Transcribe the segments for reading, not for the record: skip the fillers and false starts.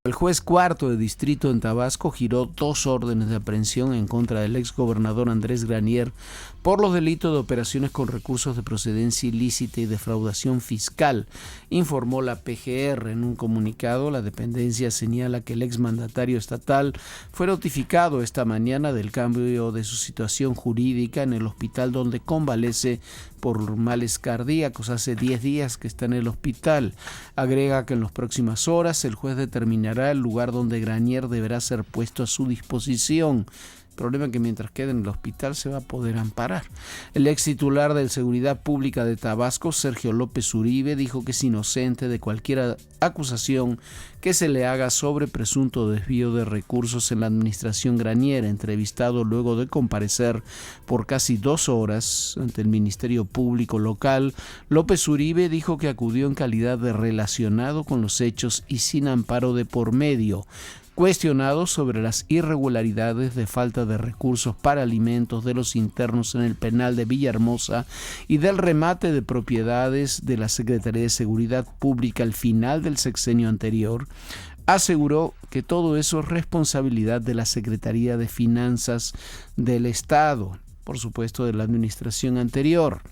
El juez cuarto de distrito en Tabasco giró 2 órdenes de aprehensión en contra del exgobernador Andrés Granier por los delitos de operaciones con recursos de procedencia ilícita y defraudación fiscal, informó la PGR. En un comunicado, la dependencia señala que el exmandatario estatal fue notificado esta mañana del cambio de su situación jurídica en el hospital donde convalece por males cardíacos. Hace 10 días que está en el hospital. Agrega que en las próximas horas el juez determinará el lugar donde Granier deberá ser puesto a su disposición. El problema es que mientras quede en el hospital se va a poder amparar. El ex titular de Seguridad Pública de Tabasco, Sergio López Uribe, dijo que es inocente de cualquier acusación que se le haga sobre presunto desvío de recursos en la administración Granier. Entrevistado luego de comparecer por casi 2 horas ante el Ministerio Público local, López Uribe dijo que acudió en calidad de relacionado con los hechos y sin amparo de por medio. Cuestionado sobre las irregularidades de falta de recursos para alimentos de los internos en el penal de Villahermosa y del remate de propiedades de la Secretaría de Seguridad Pública al final del sexenio anterior, aseguró que todo eso es responsabilidad de la Secretaría de Finanzas del Estado, por supuesto de la administración anterior.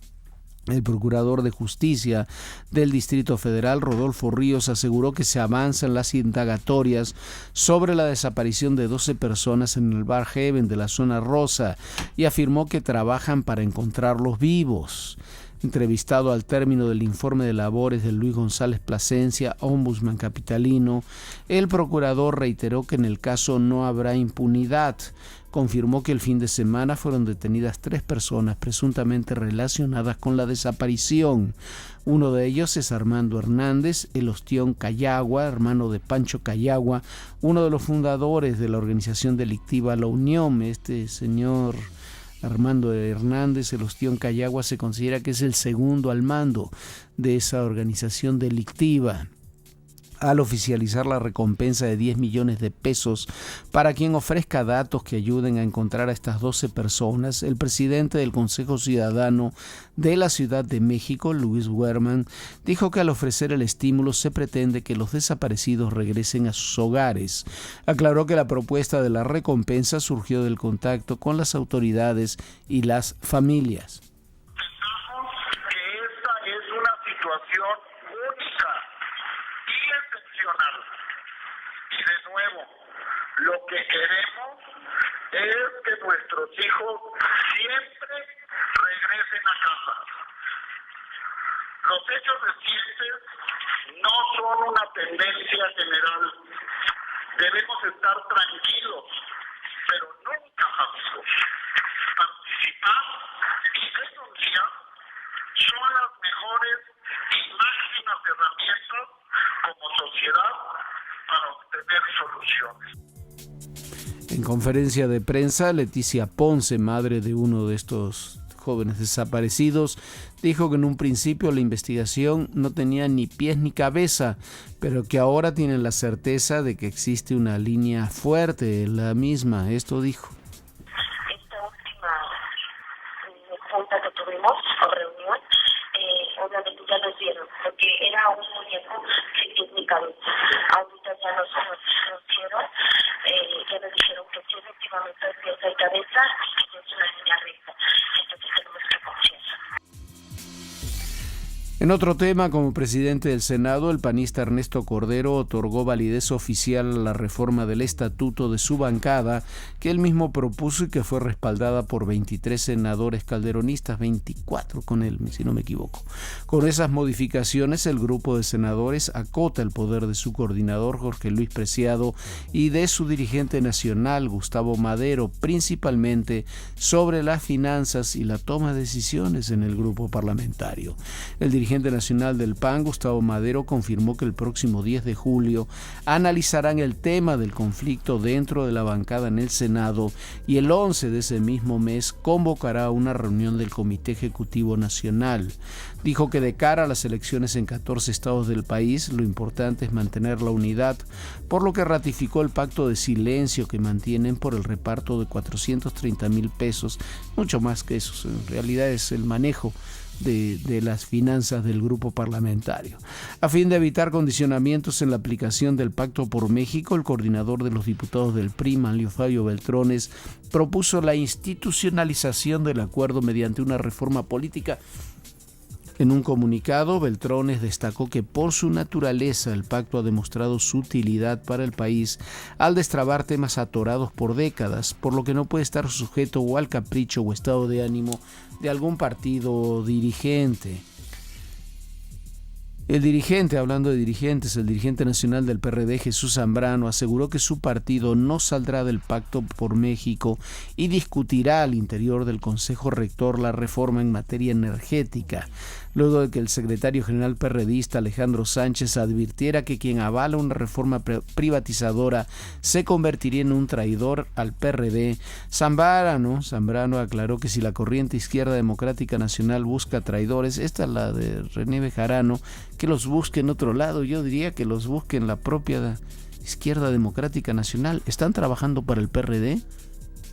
El procurador de justicia del Distrito Federal, Rodolfo Ríos, aseguró que se avanzan las indagatorias sobre la desaparición de 12 personas en el Bar Heaven de la zona rosa y afirmó que trabajan para encontrarlos vivos. Entrevistado al término del informe de labores de Luis González Plasencia, ombudsman capitalino, el procurador reiteró que en el caso no habrá impunidad. Confirmó que el fin de semana fueron detenidas 3 personas presuntamente relacionadas con la desaparición. Uno de ellos es Armando Hernández, el ostión Cayagua, hermano de Pancho Cayagua, uno de los fundadores de la organización delictiva La Unión. Este señor Armando Hernández, el ostión Cayagua, se considera que es el segundo al mando de esa organización delictiva. Al oficializar la recompensa de 10 millones de pesos para quien ofrezca datos que ayuden a encontrar a estas 12 personas, el presidente del Consejo Ciudadano de la Ciudad de México, Luis Werman, dijo que al ofrecer el estímulo se pretende que los desaparecidos regresen a sus hogares. Aclaró que la propuesta de la recompensa surgió del contacto con las autoridades y las familias. Pensamos que esta es una situación única y excepcional. Y de nuevo, lo que queremos es que nuestros hijos siempre regresen a casa. Los hechos recientes no son una tendencia general. Debemos estar tranquilos, pero nunca pasivos. Participar y denunciar son las mejores y máximas herramientas como sociedad para obtener soluciones. En conferencia de prensa, Leticia Ponce, madre de uno de estos jóvenes desaparecidos, dijo que en un principio la investigación no tenía ni pies ni cabeza, pero que ahora tienen la certeza de que existe una línea fuerte en la misma. Esto dijo. Esta última junta que tuvimos, o reunión, obviamente ya nos dieron, porque era un muñeco sin pies ni cabeza. Ahorita ya nos dieron, ya nos dijeron que sí, efectivamente hay pies y cabeza y que es una línea recta. Entonces tenemos que confiar. En otro tema, como presidente del Senado, el panista Ernesto Cordero otorgó validez oficial a la reforma del estatuto de su bancada que él mismo propuso y que fue respaldada por 23 senadores calderonistas, 24 con él, si no me equivoco. Con esas modificaciones, el grupo de senadores acota el poder de su coordinador, Jorge Luis Preciado, y de su dirigente nacional, Gustavo Madero, principalmente sobre las finanzas y la toma de decisiones en el grupo parlamentario. El dirigente nacional del PAN, Gustavo Madero, confirmó que el próximo 10 de julio analizarán el tema del conflicto dentro de la bancada en el Senado y el 11 de ese mismo mes convocará una reunión del Comité Ejecutivo Nacional. Dijo que de cara a las elecciones en 14 estados del país, lo importante es mantener la unidad, por lo que ratificó el pacto de silencio que mantienen por el reparto de 430,000 pesos, mucho más que eso, en realidad es el manejo de las finanzas del grupo parlamentario. A fin de evitar condicionamientos en la aplicación del Pacto por México, el coordinador de los diputados del PRI, Manlio Fabio Beltrones, propuso la institucionalización del acuerdo mediante una reforma política. En un comunicado, Beltrones destacó que por su naturaleza el pacto ha demostrado su utilidad para el país al destrabar temas atorados por décadas, por lo que no puede estar sujeto o al capricho o estado de ánimo de algún partido o dirigente. Hablando de dirigentes, el dirigente nacional del PRD, Jesús Zambrano, aseguró que su partido no saldrá del Pacto por México y discutirá al interior del Consejo Rector la reforma en materia energética, luego de que el secretario general perredista Alejandro Sánchez advirtiera que quien avala una reforma privatizadora se convertiría en un traidor al PRD. Zambrano aclaró que si la corriente Izquierda Democrática Nacional busca traidores, esta es la de René Bejarano, que los busque en otro lado. Yo diría que los busque en la propia Izquierda Democrática Nacional. ¿Están trabajando para el PRD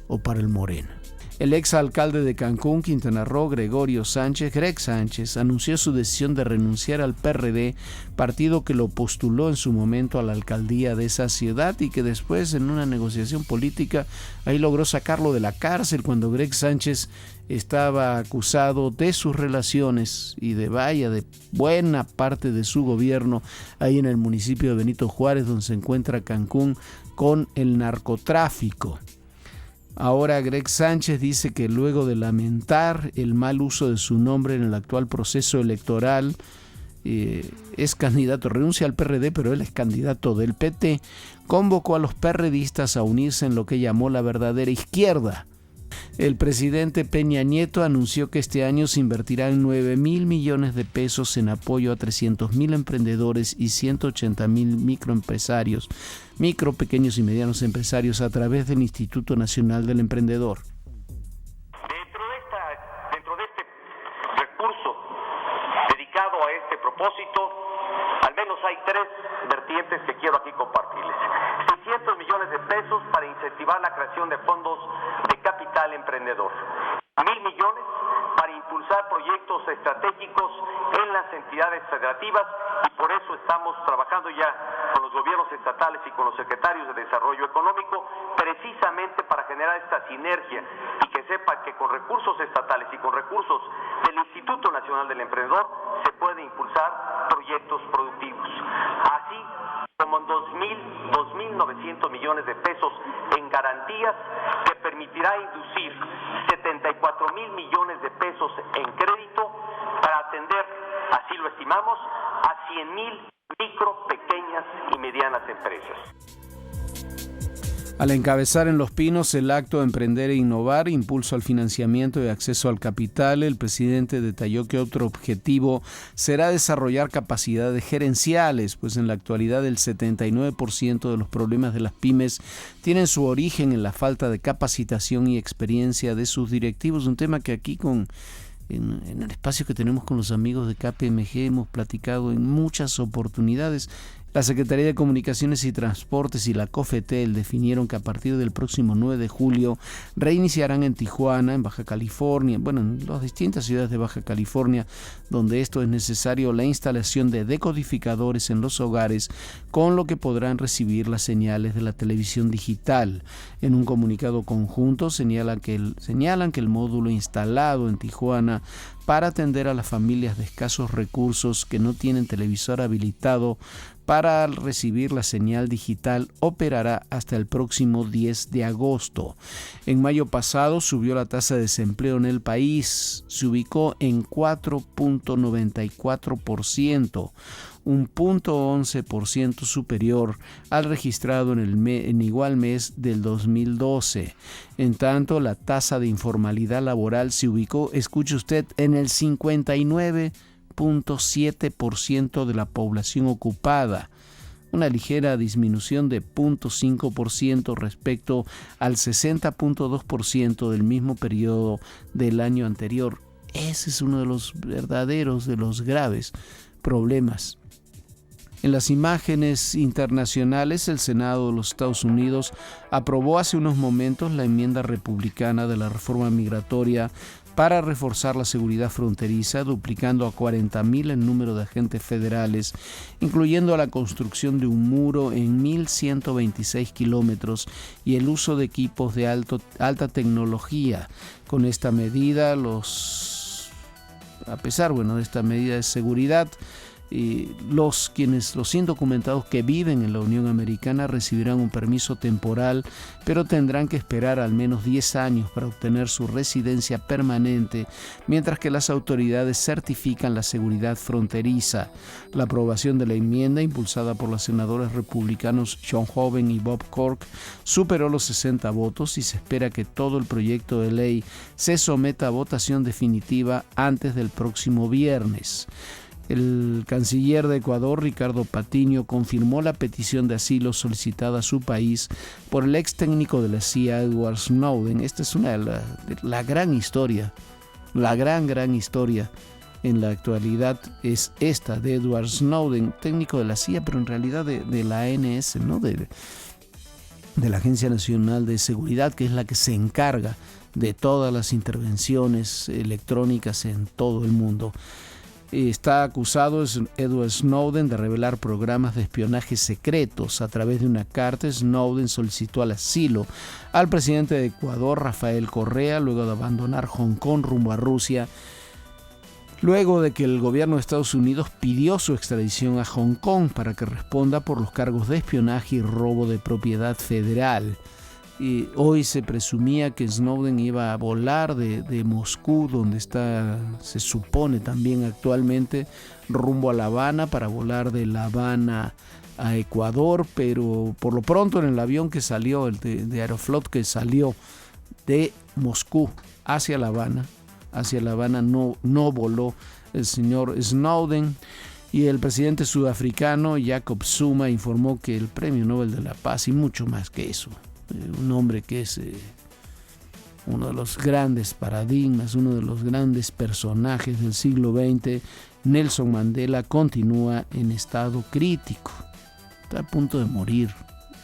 o para el Morena? El exalcalde de Cancún, Quintana Roo, Greg Sánchez, anunció su decisión de renunciar al PRD, partido que lo postuló en su momento a la alcaldía de esa ciudad y que después, en una negociación política, ahí logró sacarlo de la cárcel cuando Greg Sánchez estaba acusado de sus relaciones y de buena parte de su gobierno ahí en el municipio de Benito Juárez, donde se encuentra Cancún, con el narcotráfico. Ahora Greg Sánchez dice que luego de lamentar el mal uso de su nombre en el actual proceso electoral, es candidato, renuncia al PRD, pero él es candidato del PT, convocó a los perredistas a unirse en lo que llamó la verdadera izquierda. El presidente Peña Nieto anunció que este año se invertirán 9,000 millones de pesos en apoyo a 300,000 emprendedores y 180,000 microempresarios, pequeños y medianos empresarios a través del Instituto Nacional del Emprendedor. Dentro de este recurso dedicado a este propósito, al menos hay 3 vertientes que quiero aquí compartirles. 600 millones de pesos para incentivar la creación de fondos de capital emprendedor. 1,000 millones para impulsar proyectos estratégicos en las entidades federativas, y por eso estamos trabajando ya con los gobiernos estatales y con los secretarios de Desarrollo Económico, precisamente para generar esta sinergia y que sepa que con recursos estatales y con recursos del Instituto Nacional del Emprendedor se pueden impulsar proyectos productivos. Así como en 2.900 millones de pesos en garantías, que permitirá inducir 74,000 millones de pesos en crédito para atender, así lo estimamos, a 100,000 micro, pequeñas y medianas empresas. Al encabezar en Los Pinos el acto Emprender e Innovar, impulso al financiamiento y acceso al capital, el presidente detalló que otro objetivo será desarrollar capacidades gerenciales, pues en la actualidad el 79% de los problemas de las pymes tienen su origen en la falta de capacitación y experiencia de sus directivos, un tema que aquí en el espacio que tenemos con los amigos de KPMG hemos platicado en muchas oportunidades. La Secretaría de Comunicaciones y Transportes y la COFETEL definieron que a partir del próximo 9 de julio reiniciarán en Tijuana, en Baja California, en las distintas ciudades de Baja California, donde esto es necesario, la instalación de decodificadores en los hogares, con lo que podrán recibir las señales de la televisión digital. En un comunicado conjunto señalan que el módulo instalado en Tijuana para atender a las familias de escasos recursos que no tienen televisor habilitado para recibir la señal digital operará hasta el próximo 10 de agosto. En mayo pasado subió la tasa de desempleo en el país, se ubicó en 4.94%, un 0.11% superior al registrado en igual mes del 2012. En tanto, la tasa de informalidad laboral se ubicó, escuche usted, en el 59.7% de la población ocupada, una ligera disminución de 0.5% respecto al 60.2% del mismo periodo del año anterior. Ese es uno de los graves problemas. En las imágenes internacionales, el Senado de los Estados Unidos aprobó hace unos momentos la enmienda republicana de la reforma migratoria para reforzar la seguridad fronteriza, duplicando a 40,000 el número de agentes federales, incluyendo la construcción de un muro en 1,126 kilómetros y el uso de equipos de alta tecnología. Con esta medida, a pesar de esta medida de seguridad, los indocumentados que viven en la Unión Americana recibirán un permiso temporal, pero tendrán que esperar al menos 10 años para obtener su residencia permanente, mientras que las autoridades certifican la seguridad fronteriza. La aprobación de la enmienda, impulsada por los senadores republicanos John Hoeven y Bob Cork, superó los 60 votos y se espera que todo el proyecto de ley se someta a votación definitiva antes del próximo viernes. El canciller de Ecuador, Ricardo Patiño, confirmó la petición de asilo solicitada a su país por el ex técnico de la CIA, Edward Snowden. Esta es la gran historia, la gran historia en la actualidad es esta de Edward Snowden, técnico de la CIA, pero en realidad de la ANS, ¿no? de la Agencia Nacional de Seguridad, que es la que se encarga de todas las intervenciones electrónicas en todo el mundo. Está acusado Edward Snowden de revelar programas de espionaje secretos. A través de una carta, Snowden solicitó el asilo al presidente de Ecuador, Rafael Correa, luego de abandonar Hong Kong rumbo a Rusia, luego de que el gobierno de Estados Unidos pidió su extradición a Hong Kong para que responda por los cargos de espionaje y robo de propiedad federal. Y hoy se presumía que Snowden iba a volar de Moscú, donde está, se supone también actualmente, rumbo a La Habana, para volar de La Habana a Ecuador, pero por lo pronto en el avión que salió, el de Aeroflot, que salió de Moscú hacia La Habana no voló el señor Snowden. Y el presidente sudafricano Jacob Zuma informó que el Premio Nobel de la Paz, y mucho más que eso, un hombre que es uno de los grandes paradigmas, uno de los grandes personajes del siglo XX, Nelson Mandela, continúa en estado crítico. Está a punto de morir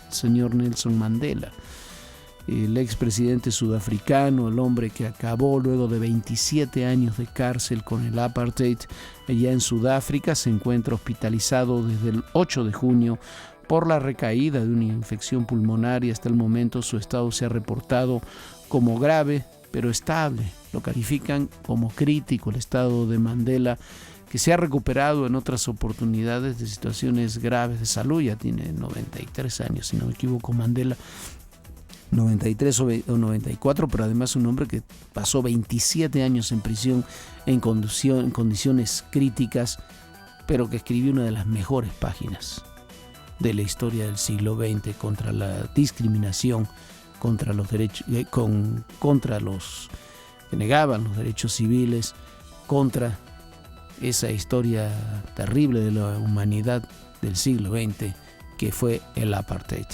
el señor Nelson Mandela. El expresidente sudafricano, el hombre que acabó luego de 27 años de cárcel con el apartheid allá en Sudáfrica, se encuentra hospitalizado desde el 8 de junio por la recaída de una infección pulmonar y hasta el momento su estado se ha reportado como grave pero estable. Lo califican como crítico el estado de Mandela, que se ha recuperado en otras oportunidades de situaciones graves de salud. Ya tiene 93 años, si no me equivoco, Mandela, 93 o 94, pero además un hombre que pasó 27 años en prisión en condiciones críticas, pero que escribió una de las mejores páginas de la historia del siglo XX contra la discriminación, contra los derechos, contra los que negaban los derechos civiles, contra esa historia terrible de la humanidad del siglo XX que fue el apartheid.